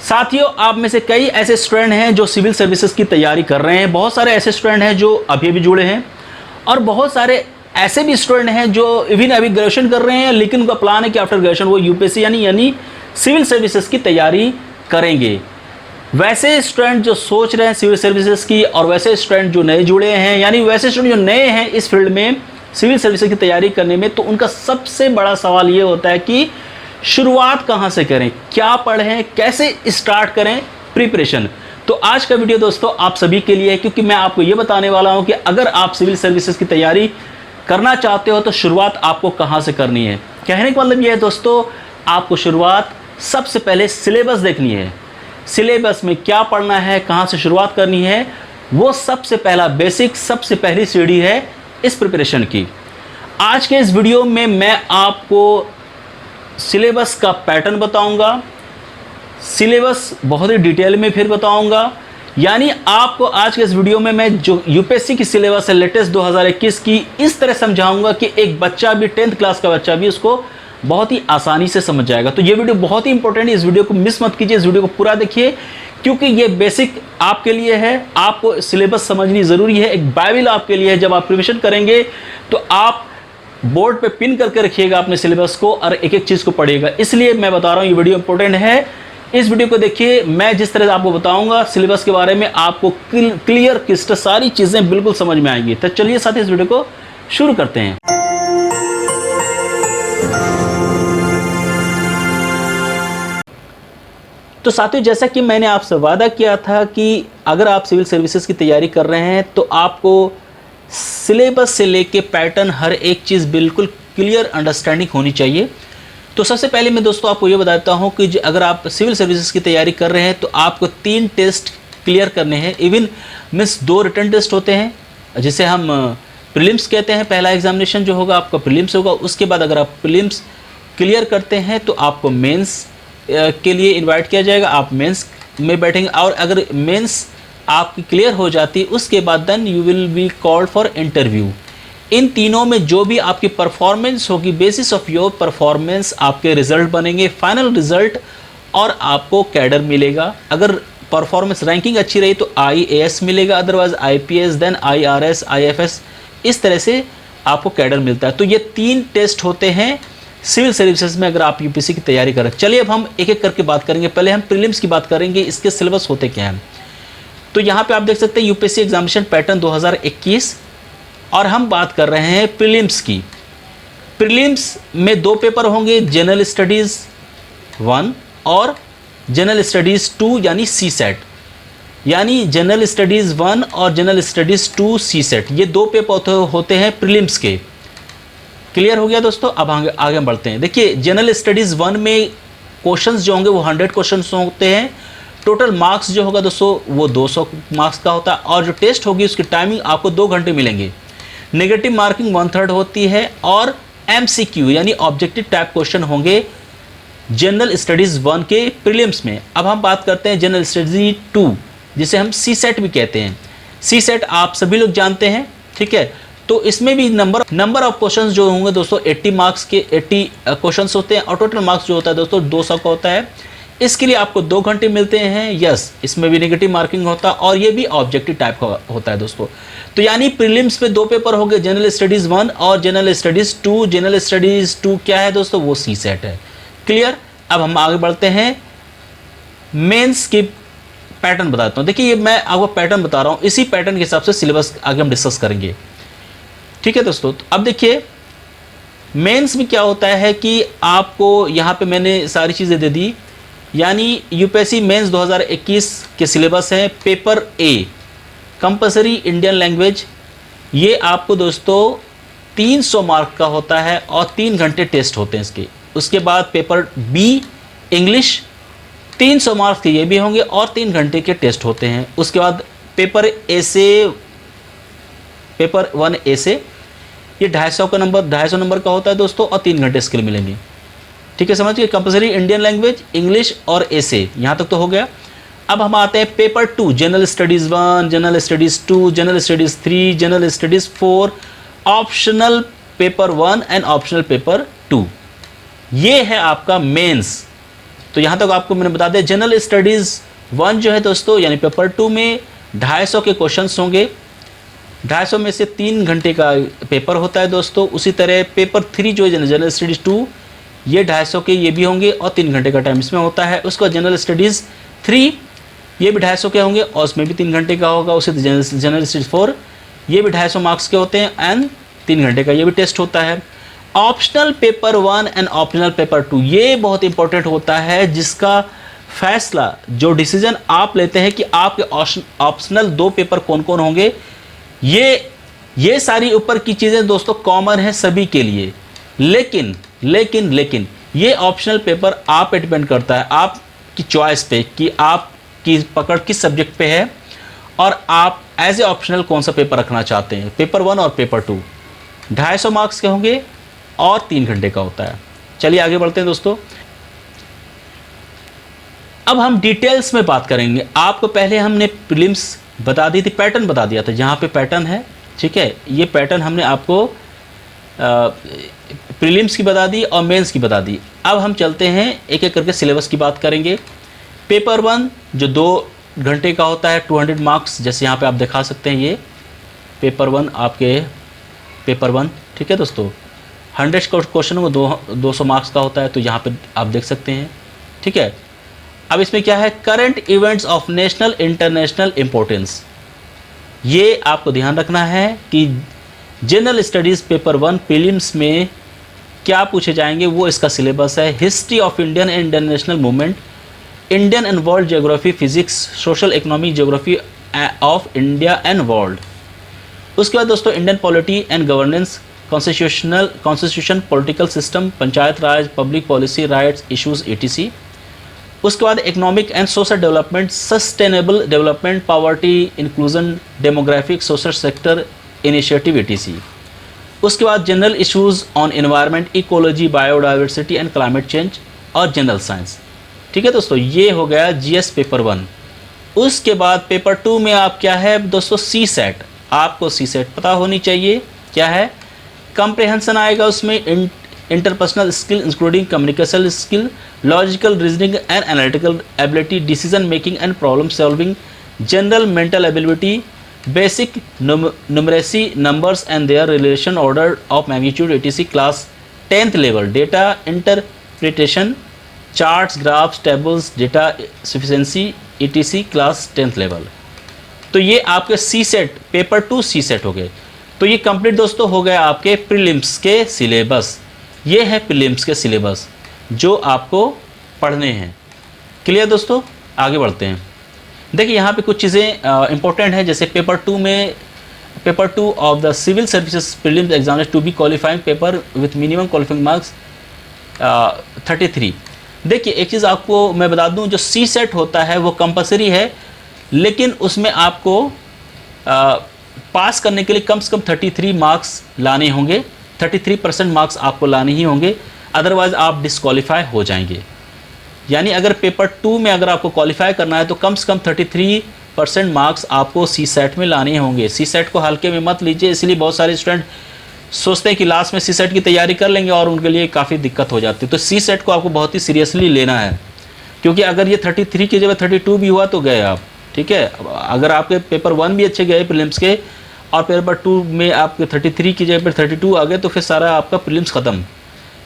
साथियों, आप में से कई ऐसे स्टूडेंट हैं जो सिविल सर्विसेज की तैयारी कर रहे हैं, बहुत सारे ऐसे स्टूडेंट हैं जो अभी भी जुड़े हैं और बहुत सारे ऐसे भी स्टूडेंट हैं जो इवन अभी ग्रेजुएशन कर रहे हैं, लेकिन उनका प्लान है कि आफ्टर ग्रेजुएशन वो यूपीएससी यानी सिविल सर्विसेज की तैयारी करेंगे। वैसे स्टूडेंट जो सोच रहे हैं सिविल सर्विसेज की और वैसे स्टूडेंट जो नए जुड़े हैं, यानी वैसे स्टूडेंट जो नए हैं इस फील्ड में सिविल सर्विसेज की तैयारी करने में, तो उनका सबसे बड़ा सवाल ये होता है कि शुरुआत कहाँ से करें, क्या पढ़ें, कैसे स्टार्ट करें प्रिपरेशन। तो आज का वीडियो दोस्तों आप सभी के लिए है, क्योंकि मैं आपको ये बताने वाला हूँ कि अगर आप सिविल सर्विसेज की तैयारी करना चाहते हो तो शुरुआत आपको कहाँ से करनी है। कहने का मतलब ये है दोस्तों, आपको शुरुआत सबसे पहले सिलेबस देखनी है। सिलेबस में क्या पढ़ना है, कहाँ से शुरुआत करनी है, वो सबसे पहला बेसिक, सबसे पहली सीढ़ी है इस प्रिपरेशन की। आज के इस वीडियो में मैं आपको सिलेबस का पैटर्न बताऊंगा, सिलेबस बहुत ही डिटेल में फिर बताऊंगा। यानी आपको आज के इस वीडियो में मैं जो यूपीएससी की सिलेबस है लेटेस्ट 2021 की, इस तरह समझाऊंगा कि एक बच्चा भी 10th क्लास का बच्चा भी उसको बहुत ही आसानी से समझ जाएगा। तो ये वीडियो बहुत ही इंपॉर्टेंट है, इस वीडियो को मिस मत कीजिए, इस वीडियो को पूरा देखिए, क्योंकि ये बेसिक आपके लिए है। आपको सिलेबस समझनी ज़रूरी है, एक बाइबल आपके लिए है। जब आप प्रिपरेशन करेंगे तो आप बोर्ड पे पिन करके रखिएगा अपने सिलेबस को और एक एक चीज़ को पढ़िएगा। इसलिए मैं बता रहा हूँ ये वीडियो इंपॉर्टेंट है। इस वीडियो को देखिए, मैं जिस तरह से आपको बताऊंगा सिलेबस के बारे में, आपको क्लियर क्रिस्टल सारी चीज़ें बिल्कुल समझ में आएंगी। तो चलिए साथ ही इस वीडियो को शुरू करते हैं। तो साथियों, जैसा कि मैंने आपसे वादा किया था कि अगर आप सिविल सर्विसेज की तैयारी कर रहे हैं तो आपको सिलेबस से लेके पैटर्न हर एक चीज़ बिल्कुल क्लियर अंडरस्टैंडिंग होनी चाहिए। तो सबसे पहले मैं दोस्तों आपको ये बताता हूँ कि अगर आप सिविल सर्विसेज की तैयारी कर रहे हैं तो आपको 3 टेस्ट क्लियर करने हैं। इवन मीन्स 2 रिटन टेस्ट होते हैं जिसे हम प्रीलिम्स कहते हैं। पहला एग्जामिनेशन जो होगा आपका प्रीलिम्स होगा, उसके बाद अगर आप प्रीलिम्स क्लियर करते हैं तो आपको मेंस के लिए इनवाइट किया जाएगा, आप मेंस में बैठेंगे। और अगर मेंस आपकी क्लियर हो जाती है उसके बाद then you will be called for interview. इन तीनों में जो भी आपकी परफॉर्मेंस होगी, बेसिस ऑफ योर परफॉर्मेंस आपके रिजल्ट बनेंगे, फाइनल रिजल्ट, और आपको कैडर मिलेगा। अगर परफॉर्मेंस रैंकिंग अच्छी रही तो IAS मिलेगा, otherwise IPS, then IRS, IFS, इस तरह से आपको कैडर मिलता है। तो ये 3 टेस्ट होते हैं सिविल सर्विसेज में अगर आप यूपीएससी की तैयारी करें। चलिए अब हम एक एक करके बात करेंगे। पहले हम प्रीलिम्स की बात करेंगे, इसके सिलेबस होते क्या हैं। तो यहाँ पे आप देख सकते हैं यूपीएससी एग्जामिनेशन पैटर्न 2021, और हम बात कर रहे हैं प्रीलिम्स की। प्रीलिम्स में 2 पेपर होंगे, जनरल स्टडीज़ 1 और जनरल स्टडीज़ 2 यानी CSET। यानी जनरल स्टडीज़ 1 और जनरल स्टडीज़ 2 CSET, ये 2 पेपर होते हैं प्रीलिम्स के। क्लियर हो गया दोस्तों। अब आगे हम बढ़ते हैं। देखिए, जनरल स्टडीज़ 1 में क्वेश्चंस जो होंगे वो 100 क्वेश्चंस होते हैं। टोटल मार्क्स जो होगा दोस्तों वो 200 मार्क्स का होता है, और जो टेस्ट होगी उसकी टाइमिंग आपको 2 घंटे मिलेंगे। नेगेटिव मार्किंग 1/3 होती है, और MCQ यानी ऑब्जेक्टिव टाइप क्वेश्चन होंगे जनरल स्टडीज़ 1 के प्रीलिम्स में। अब हम बात करते हैं जनरल स्टडीज़ 2, जिसे हम CSET भी कहते हैं। CSET आप सभी लोग जानते हैं, ठीक है। तो इसमें भी नंबर ऑफ क्वेश्चंस जो होंगे दोस्तों 80 मार्क्स के 80 क्वेश्चंस होते हैं, और टोटल मार्क्स जो होता है दोस्तों 200 का होता है। इसके लिए आपको 2 घंटे मिलते हैं। यस, इसमें भी नेगेटिव मार्किंग होता है, और ये भी ऑब्जेक्टिव टाइप का होता है दोस्तों। तो यानी प्रीलिम्स में 2 पेपर हो गए, जनरल स्टडीज़ 1 और जनरल स्टडीज़ 2। जनरल स्टडीज़ 2 क्या है दोस्तों, वो CSET है। क्लियर। अब हम आगे बढ़ते हैं, मेंस की पैटर्न बताता हूँ। देखिए, ये मैं आपको पैटर्न बता रहा हूँ, इसी पैटर्न के हिसाब से सिलेबस आगे हम डिस्कस करेंगे, ठीक है दोस्तों। तो अब देखिए, मेंस में क्या होता है कि आपको यहाँ पे मैंने सारी चीज़ें दे दी। यानी यूपीएससी मेंस 2021 के सिलेबस हैं। Paper A compulsory Indian language, ये आपको दोस्तों 300 मार्क का होता है और 3 घंटे टेस्ट होते हैं इसके। उसके बाद पेपर B इंग्लिश 300 मार्क्स के ये भी होंगे और 3 घंटे के टेस्ट होते हैं। उसके बाद पेपर पेपर 1 ऐसे, ये 250 नंबर का होता है दोस्तों, और 3 घंटे इसके लिए मिलेंगे, ठीक है। समझिए, कंपलसरी इंडियन लैंग्वेज, इंग्लिश और ऐसे, यहाँ तक तो हो गया। अब हम आते हैं paper 2, general studies 1, general studies 2, general studies 3, general studies 4, optional paper 1 and optional paper 2। ये है आपका मेंस। तो यहाँ तक आपको मैंने बता दिया। जनरल स्टडीज़ 1 जो है दोस्तों, यानी पेपर 2 में 250 के क्वेश्चंस होंगे। 250 में से 3 घंटे का पेपर होता है दोस्तों। उसी तरह पेपर 3 जो है जनरल स्टडीज़ 2, ये 250 के ये भी होंगे और 3 घंटे का टाइम इसमें होता है। उसका जनरल स्टडीज़ 3 ये भी 250 के होंगे और उसमें भी 3 घंटे का होगा। उसी जनरल स्टडीज़ 4 ये भी 250 मार्क्स के होते हैं एंड 3 घंटे का ये भी टेस्ट होता है। Optional paper 1 and optional paper 2 ये बहुत इंपॉर्टेंट होता है, जिसका फैसला जो डिसीजन आप लेते हैं कि आपके ऑप्शनल 2 पेपर कौन कौन होंगे। ये सारी ऊपर की चीज़ें दोस्तों कॉमन है सभी के लिए, लेकिन ये ऑप्शनल पेपर आप पे डिपेंड करता है, आपकी चॉइस पे कि आपकी पकड़ किस सब्जेक्ट पे है और आप एज ए ऑप्शनल कौन सा पेपर रखना चाहते हैं। पेपर 1 और पेपर 2 250 मार्क्स के होंगे और 3 घंटे का होता है। चलिए आगे बढ़ते हैं दोस्तों। अब हम डिटेल्स में बात करेंगे। आपको पहले हमने प्रीलिम्स बता दी थी, पैटर्न बता दिया था, जहाँ पे पैटर्न है, ठीक है, ये पैटर्न हमने आपको प्रीलिम्स की बता दी और मेंस की बता दी। अब हम चलते हैं एक एक करके सिलेबस की बात करेंगे। पेपर 1 जो 2 घंटे का होता है, 200 मार्क्स, जैसे यहाँ पे आप दिखा सकते हैं, ये पेपर 1 आपके पेपर 1, ठीक है दोस्तों। 100 क्वेश्चन को 200 मार्क्स का होता है, तो यहाँ पे आप देख सकते हैं, ठीक है। अब इसमें क्या है, current events of national international importance, ये आपको ध्यान रखना है कि जनरल स्टडीज़ पेपर 1 प्रीलिम्स में क्या पूछे जाएंगे, वो इसका सिलेबस है। History of Indian and international movement, Indian and world geography, physics, social economic geography of India and world. उसके बाद दोस्तों Indian polity and governance, constitution, political system, panchayat Raj, public policy, rights, issues, etc। उसके बाद economic and social development, sustainable development, poverty, inclusion, demographic, social sector initiative, etc। उसके बाद general issues on environment, ecology, biodiversity and climate change और general science, ठीक है दोस्तों। ये हो गया जीएस पेपर 1। उसके बाद पेपर 2 में आप क्या है दोस्तों, सी सेट, आपको सी सेट पता होनी चाहिए क्या है। कंप्रेहेंशन आएगा उसमें, interpersonal skill including communication skill, logical reasoning and analytical ability, decision making and problem solving, general mental ability, basic numeracy, numbers and there relation, order of magnitude, etc। Class 10th level, data interpretation, charts, graphs, tables, data sufficiency, etc। Class 10th level. तो ये आपके सी set paper 2 सी set हो गए। तो ये complete दोस्तों हो गया आपके प्रीलिम्स के सिलेबस। ये है प्रीलिम्स के सिलेबस जो आपको पढ़ने हैं। क्लियर दोस्तों, आगे बढ़ते हैं। देखिए यहाँ पे कुछ चीज़ें इंपॉर्टेंट हैं, जैसे पेपर 2 में, paper 2 of the civil services prelims exam to be qualifying paper with minimum qualifying marks 33। देखिए एक चीज़ आपको मैं बता दूं, जो सी सेट होता है वो कंपलसरी है, लेकिन उसमें आपको पास करने के लिए कम से कम 33 मार्क्स लाने होंगे, 33% मार्क्स आपको लाने ही होंगे, अदरवाइज़ आप डिस्क्वालीफाई हो जाएंगे। यानी अगर पेपर 2 में अगर आपको क्वालिफाई करना है तो कम से कम 33% मार्क्स आपको सी सेट में लाने होंगे। सी सेट को हल्के में मत लीजिए, इसलिए बहुत सारे स्टूडेंट सोचते हैं कि लास्ट में सी सेट की तैयारी कर लेंगे और उनके लिए काफ़ी दिक्कत हो जाती है। तो सी सेट को आपको बहुत ही सीरियसली लेना है, क्योंकि अगर ये 33 की जगह 32 भी हुआ तो गए आप, ठीक है। अगर आपके पेपर 1 भी अच्छे गए प्रीलिम्स के और पेपर 2 में आपके 33 की जगह पर 32 आ गए तो फिर सारा आपका प्रीलिम्स ख़त्म,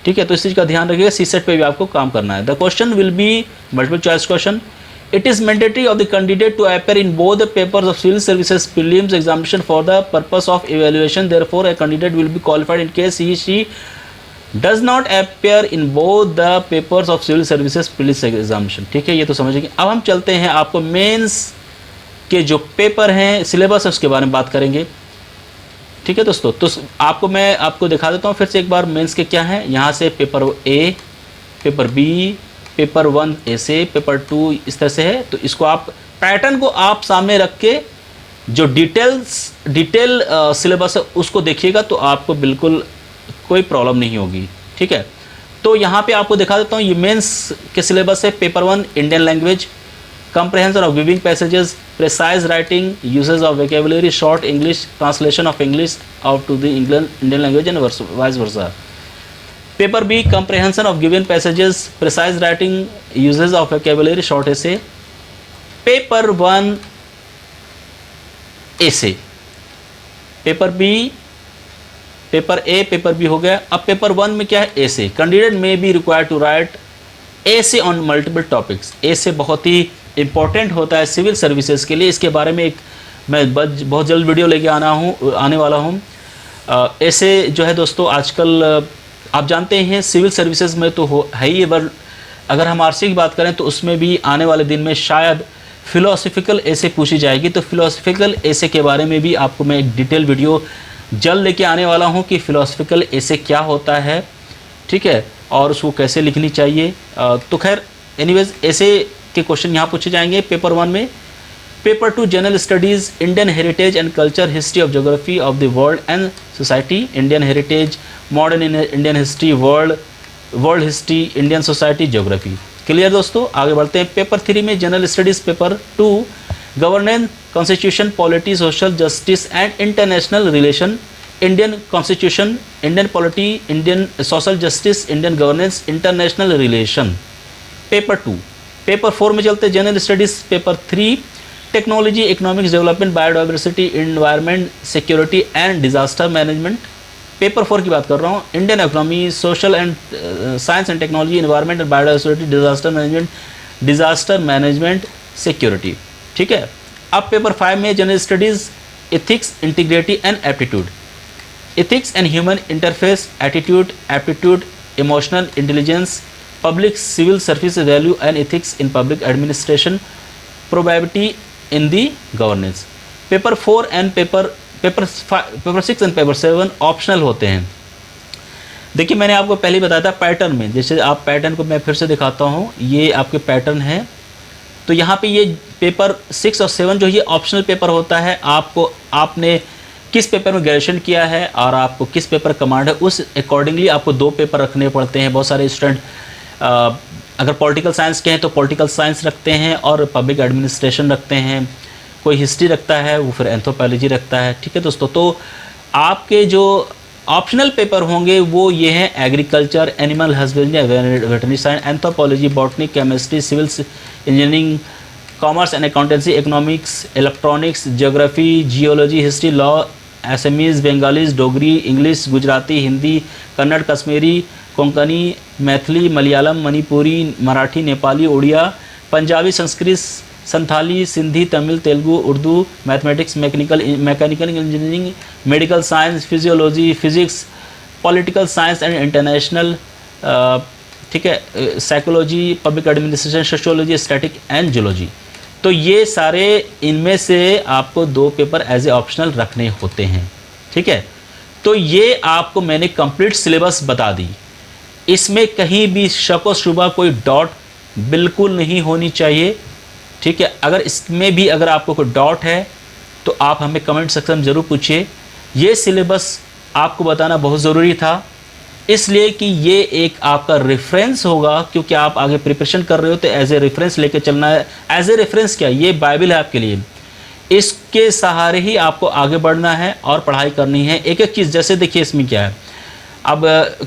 ठीक है। तो इस चीज़ का ध्यान रखिएगा, सी सेट पर भी आपको काम करना है। The question will be multiple choice question. It is mandatory of the candidate to appear in both the papers of civil services prelims examination for the purpose of evaluation. Therefore, a candidate will be qualified in case he/she does not appear in both the papers of civil services prelims examination. ठीक है, ये तो समझेंगे। अब हम चलते हैं, आपको मेंस के जो पेपर हैं, सिलेबस है, उसके बारे में बात करेंगे, ठीक है दोस्तों। तो मैं आपको दिखा देता हूँ फिर से एक बार मेंस के क्या हैं। यहाँ से paper A, paper B, paper 1 ऐसे, पेपर 2 इस तरह से है। तो इसको आप पैटर्न को आप सामने रख के जो डिटेल सिलेबस है उसको देखिएगा तो आपको बिल्कुल कोई प्रॉब्लम नहीं होगी, ठीक है। तो यहाँ पे आपको दिखा देता हूँ, ये मेंस के सिलेबस है। Paper 1 Indian language, comprehension of giving passages, precise writing, usage of vocabulary, short English, translation of English out to the Indian language and vice versa. Paper B comprehension of given passages, precise writing, uses of vocabulary, short essay. Paper 1 essay, paper B, paper A, paper B हो गया। अब paper 1 में क्या है, essay. Candidate may be required to write essay on multiple topics. essay बहुत ही important होता है civil services के लिए। इसके बारे में एक मैं बहुत जल्द वीडियो लेके आने वाला हूँ। ऐसे जो है दोस्तों, आजकल आप जानते हैं सिविल सर्विसेज में तो है ही, पर अगर हम आरसी की बात करें तो उसमें भी आने वाले दिन में शायद फिलोसफिकल ऐसे पूछी जाएगी। तो फिलोसफिकल ऐसे के बारे में भी आपको मैं एक डिटेल वीडियो जल्द लेके आने वाला हूँ कि फिलोसफिकल ऐसे क्या होता है, ठीक है, और उसको कैसे लिखनी चाहिए। तो खैर एनीवेज ऐसे के क्वेश्चन यहाँ पूछे जाएंगे पेपर 1 में। Paper 2 general studies, Indian heritage and culture, history of geography of the world and society, Indian heritage, modern Indian history, world history, Indian society, geography. Clear दोस्तों, आगे बढ़ते हैं। पेपर 3 में general studies, paper 2 governance, constitution, polity, social justice and international relation, Indian constitution, Indian polity, Indian social justice, Indian governance, international relation. Paper 2। Paper 4 में चलते हैं general studies, paper 3 technology, economics development, biodiversity, environment, security and disaster management. Paper 4 की बात कर रहा हूँ, Indian economy, social and science and technology, environment and biodiversity, disaster management, security, ठीक है। अब पेपर 5 में general studies, ethics, integrity and aptitude, ethics and human interface, attitude, aptitude, emotional intelligence, public civil service value and ethics in public administration, probability in the governance. Paper 4 and paper 6 and paper 7 optional होते हैं। देखिए मैंने आपको पहले बताया था pattern में, जैसे आप पैटर्न को मैं फिर से दिखाता हूँ, ये आपके पैटर्न है। तो यहाँ पे ये पेपर 6 और 7 जो ये ऑप्शनल पेपर होता है, आपने किस पेपर में ग्रेजुएशन किया है और आपको किस पेपर कमांड है, उस अकॉर्डिंगली आपको 2 पेपर रखने पड़ते हैं। बहुत सारे स्टूडेंट अगर पॉलिटिकल साइंस के हैं तो पॉलिटिकल साइंस रखते हैं और पब्लिक एडमिनिस्ट्रेशन रखते हैं, कोई हिस्ट्री रखता है, वो फिर एंथ्रोपोलॉजी रखता है, ठीक है दोस्तों। तो आपके जो ऑप्शनल पेपर होंगे वो ये हैं agriculture, animal husbandry, veterinary science, anthropology, botany, chemistry, civil engineering, commerce and accountancy, economics, electronics, geography, geology, history, law, Assamese, Bengali, Dogri, English, Gujarati, Hindi, Kannada, Kashmiri, Konkani, Maithili, Malayalam, Manipuri, Marathi, Nepali, Oriya, Punjabi, Sanskrit, Santali, Sindhi, Tamil, Telugu, Urdu, mathematics, mechanical engineering, medical science, physiology, physics, political science and international, ठीक है, psychology, public administration, sociology, static and geology. तो ये सारे इनमें से आपको 2 paper as a optional रखने होते हैं, ठीक है। तो ये आपको मैंने कंप्लीट सिलेबस बता दी, इसमें कहीं भी शक व शुबा, कोई डॉट बिल्कुल नहीं होनी चाहिए, ठीक है। अगर इसमें भी अगर आपको कोई डॉट है तो आप हमें कमेंट सेक्शन में ज़रूर पूछिए। ये सिलेबस आपको बताना बहुत ज़रूरी था, इसलिए कि ये एक आपका रेफरेंस होगा, क्योंकि आप आगे प्रिपरेशन कर रहे हो तो एज ए रेफरेंस लेके चलना है। एज ए रेफरेंस क्या, ये बाइबल है आपके लिए, इसके सहारे ही आपको आगे बढ़ना है और पढ़ाई करनी है। एक एक चीज़, जैसे देखिए इसमें क्या है, अब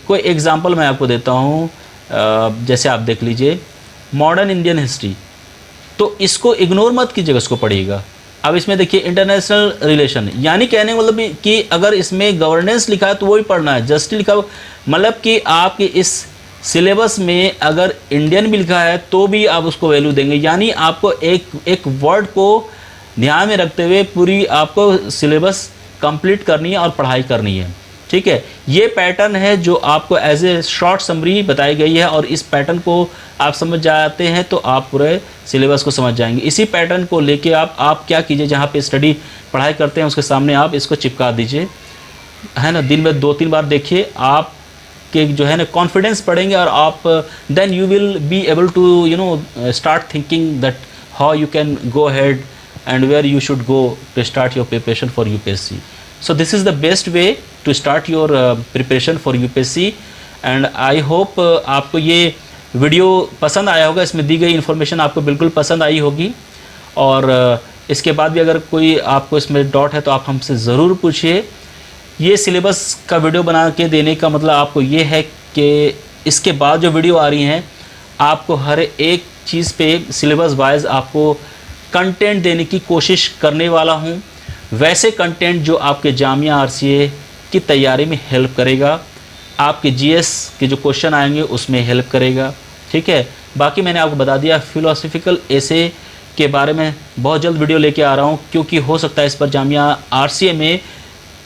कोई एग्जांपल मैं आपको देता हूँ, जैसे आप देख लीजिए मॉडर्न इंडियन हिस्ट्री, तो इसको इग्नोर मत कीजिएगा, इसको पढ़िएगा। अब इसमें देखिए इंटरनेशनल रिलेशन, यानी कहने का मतलब कि अगर इसमें गवर्नेंस लिखा है तो वही पढ़ना है, जस्टिस लिखा, मतलब कि आपके इस सिलेबस में अगर इंडियन भी लिखा है तो भी आप उसको वैल्यू देंगे। यानी आपको एक वर्ड को ध्यान में रखते हुए पूरी आपको सिलेबस कंप्लीट करनी है और पढ़ाई करनी है, ठीक है। ये पैटर्न है जो आपको एज ए शॉर्ट समरी बताई गई है, और इस पैटर्न को आप समझ जाते हैं तो आप पूरे सिलेबस को समझ जाएंगे। इसी पैटर्न को लेके आप क्या कीजिए, जहाँ पे स्टडी पढ़ाई करते हैं उसके सामने आप इसको चिपका दीजिए, है ना। दिन में 2-3 बार देखिए, आप के जो है ना कॉन्फिडेंस बढ़ेंगे, और आप then you will be able to start thinking that how you can go ahead and where you should go to start your preparation for UPSC. So this is the best way to start your preparation for UPSC, and I hope आपको ये video पसंद आया होगा, इसमें दी गई information आपको बिल्कुल पसंद आई होगी। और इसके बाद भी अगर कोई आपको इसमें डाउट है तो आप हमसे ज़रूर पूछिए। ये सिलेबस का वीडियो बना के देने का मतलब आपको ये है कि इसके बाद जो वीडियो आ रही हैं आपको हर एक चीज़ पे सिलेबस वाइज आपको कंटेंट देने की कोशिश करने वाला हूँ। वैसे कंटेंट जो आपके जामिया आरसीए की तैयारी में हेल्प करेगा, आपके जीएस के जो क्वेश्चन आएंगे उसमें हेल्प करेगा, ठीक है। बाकी मैंने आपको बता दिया फिलोसॉफिकल एसे के बारे में बहुत जल्द वीडियो लेके आ रहा हूँ, क्योंकि हो सकता है इस पर जामिया आरसीए में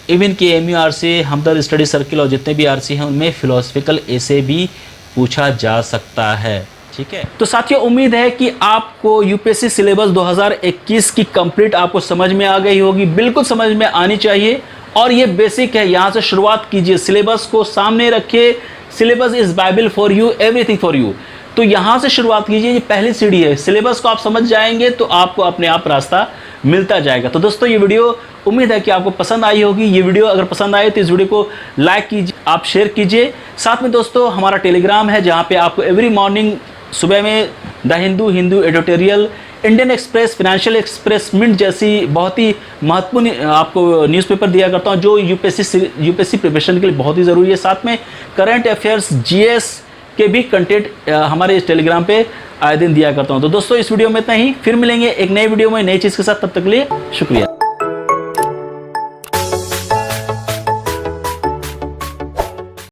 इवन के एमयू आरसीए, हमदर्द स्टडी सर्किल और जितने भी आरसीए हैं उनमें फिलोसॉफिकल एसे भी पूछा जा सकता है, ठीक है। तो साथियों, उम्मीद है कि आपको यूपीएससी सिलेबस 2021 की कंप्लीट आपको समझ में आ गई होगी, बिल्कुल समझ में आनी चाहिए। और ये बेसिक है, यहाँ से शुरुआत कीजिए, सिलेबस को सामने रखिए। Syllabus is Bible for you, everything for you. तो यहाँ से शुरुआत कीजिए, ये पहली सीढ़ी है। सिलेबस को आप समझ जाएंगे तो आपको अपने आप रास्ता मिलता जाएगा। तो दोस्तों, ये वीडियो उम्मीद है कि आपको पसंद आई होगी। ये वीडियो अगर पसंद आए तो इस वीडियो को लाइक कीजिए, आप शेयर कीजिए। साथ में दोस्तों हमारा टेलीग्राम है, जहाँ पे आपको एवरी मॉर्निंग सुबह में the Hindu, Hindu editorial, Indian Express, Financial Express, Mint जैसी बहुत ही महत्वपूर्ण आपको न्यूज़पेपर दिया करता हूँ, जो यूपीएससी प्रिपरेशन के लिए बहुत ही ज़रूरी है। साथ में करंट अफेयर्स, जीएस के भी कंटेंट हमारे इस टेलीग्राम पे आए दिन दिया करता हूँ। तो दोस्तों, इस वीडियो में इतना ही, फिर मिलेंगे एक नई वीडियो में नई चीज़ के साथ। तब तक के लिए शुक्रिया।